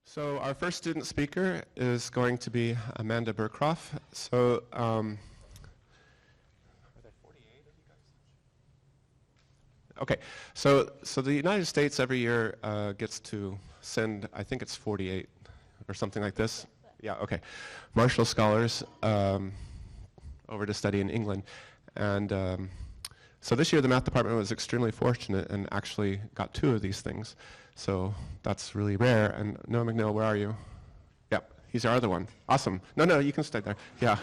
So our first student speaker is going to be Amanda Burcroff. So, are there 48 of you guys? Okay, so the United States every year gets to send, I think it's 48 or something like this. Yeah, okay. Marshall scholars over to study in England. And so this year the math department was extremely fortunate and actually got 2 of these things. So that's really rare. And Noah McNeil, where are you? Yep, he's our other one. Awesome. No, you can stay there. Yeah.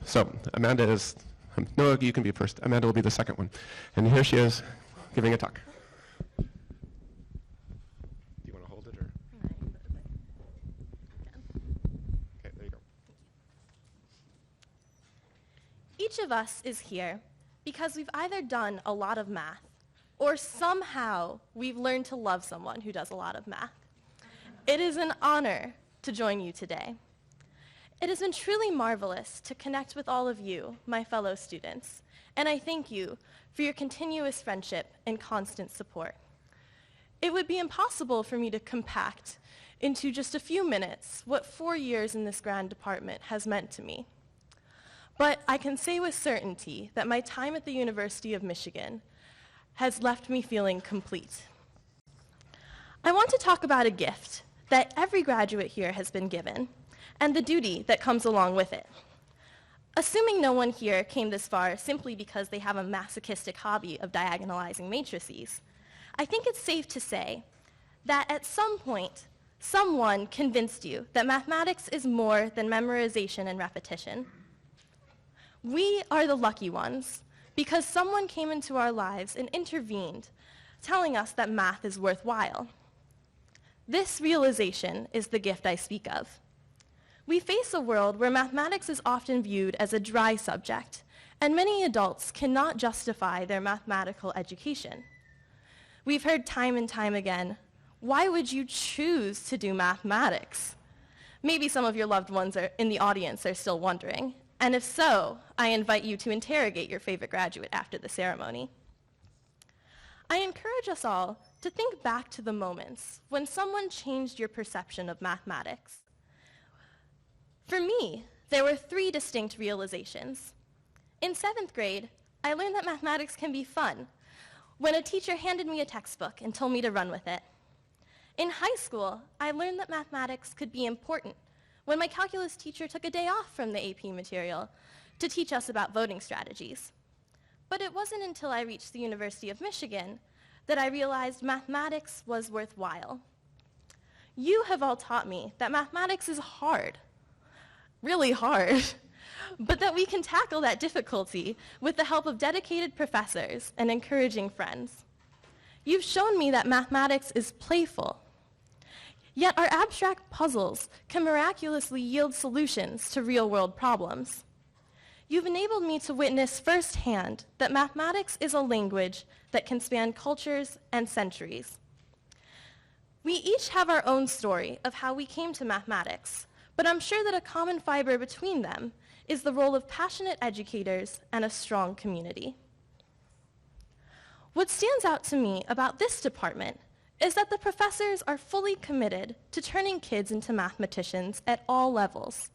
So Amanda is, Noah, you can be first. Amanda will be the second one. And here she is giving a talk. Do you want to hold it or? Okay, there you go. Each of us is here because we've either done a lot of math or somehow we've learned to love someone who does a lot of math. It is an honor to join you today. It has been truly marvelous to connect with all of you, my fellow students, and I thank you for your continuous friendship and constant support. It would be impossible for me to compact into just a few minutes what 4 years in this grand department has meant to me. But I can say with certainty that my time at the University of Michigan has left me feeling complete. I want to talk about a gift that every graduate here has been given, and the duty that comes along with it. Assuming no one here came this far simply because they have a masochistic hobby of diagonalizing matrices, I think it's safe to say that at some point, someone convinced you that mathematics is more than memorization and repetition. We are the lucky ones because someone came into our lives and intervened, telling us that math is worthwhile. This realization is the gift I speak of. We face a world where mathematics is often viewed as a dry subject, and many adults cannot justify their mathematical education. We've heard time and time again, why would you choose to do mathematics? Maybe some of your loved ones in the audience are still wondering, and if so, I invite you to interrogate your favorite graduate after the ceremony. I encourage us all to think back to the moments when someone changed your perception of mathematics. For me, there were 3 distinct realizations. In 7th grade, I learned that mathematics can be fun when a teacher handed me a textbook and told me to run with it. In high school, I learned that mathematics could be important when my calculus teacher took a day off from the AP material to teach us about voting strategies. But it wasn't until I reached the University of Michigan that I realized mathematics was worthwhile. You have all taught me that mathematics is hard. Really hard, but that we can tackle that difficulty with the help of dedicated professors and encouraging friends. You've shown me that mathematics is playful, yet our abstract puzzles can miraculously yield solutions to real-world problems. You've enabled me to witness firsthand that mathematics is a language that can span cultures and centuries. We each have our own story of how we came to mathematics, but I'm sure that a common fiber between them is the role of passionate educators and a strong community. What stands out to me about this department is that the professors are fully committed to turning kids into mathematicians at all levels.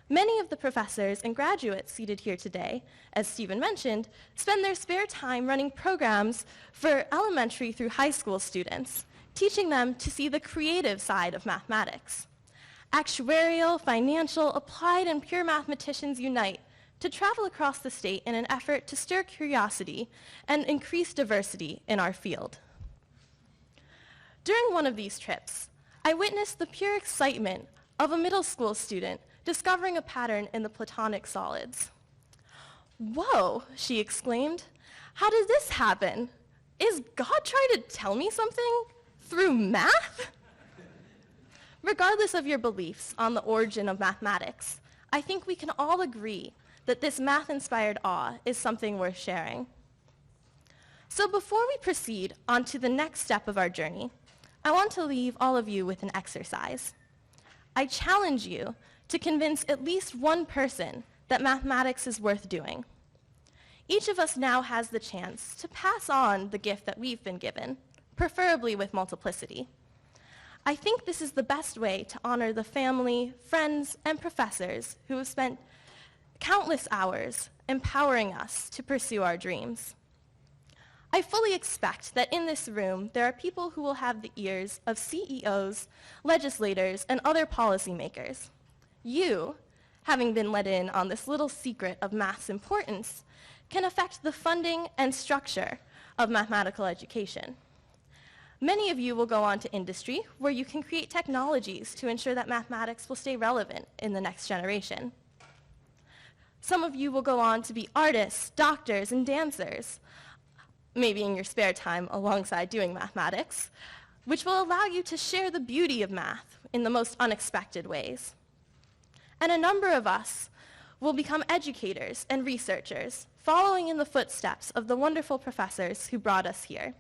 Many of the professors and graduates seated here today, as Stephen mentioned, spend their spare time running programs for elementary through high school students, teaching them to see the creative side of mathematics. Actuarial, financial, applied, and pure mathematicians unite to travel across the state in an effort to stir curiosity and increase diversity in our field. During one of these trips, I witnessed the pure excitement of a middle school student discovering a pattern in the Platonic solids. "Whoa," she exclaimed, "how did this happen? Is God trying to tell me something through math?" Regardless of your beliefs on the origin of mathematics, I think we can all agree that this math-inspired awe is something worth sharing. So before we proceed on to the next step of our journey, I want to leave all of you with an exercise. I challenge you to convince at least one person that mathematics is worth doing. Each of us now has the chance to pass on the gift that we've been given, preferably with multiplicity. I think this is the best way to honor the family, friends, and professors who have spent countless hours empowering us to pursue our dreams. I fully expect that in this room, there are people who will have the ears of CEOs, legislators, and other policymakers. You, having been let in on this little secret of math's importance, can affect the funding and structure of mathematical education. Many of you will go on to industry, where you can create technologies to ensure that mathematics will stay relevant in the next generation. Some of you will go on to be artists, doctors, and dancers, maybe in your spare time alongside doing mathematics, which will allow you to share the beauty of math in the most unexpected ways. And a number of us will become educators and researchers, following in the footsteps of the wonderful professors who brought us here.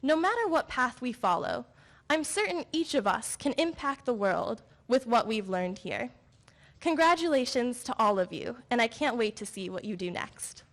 No matter what path we follow, I'm certain each of us can impact the world with what we've learned here. Congratulations to all of you, and I can't wait to see what you do next.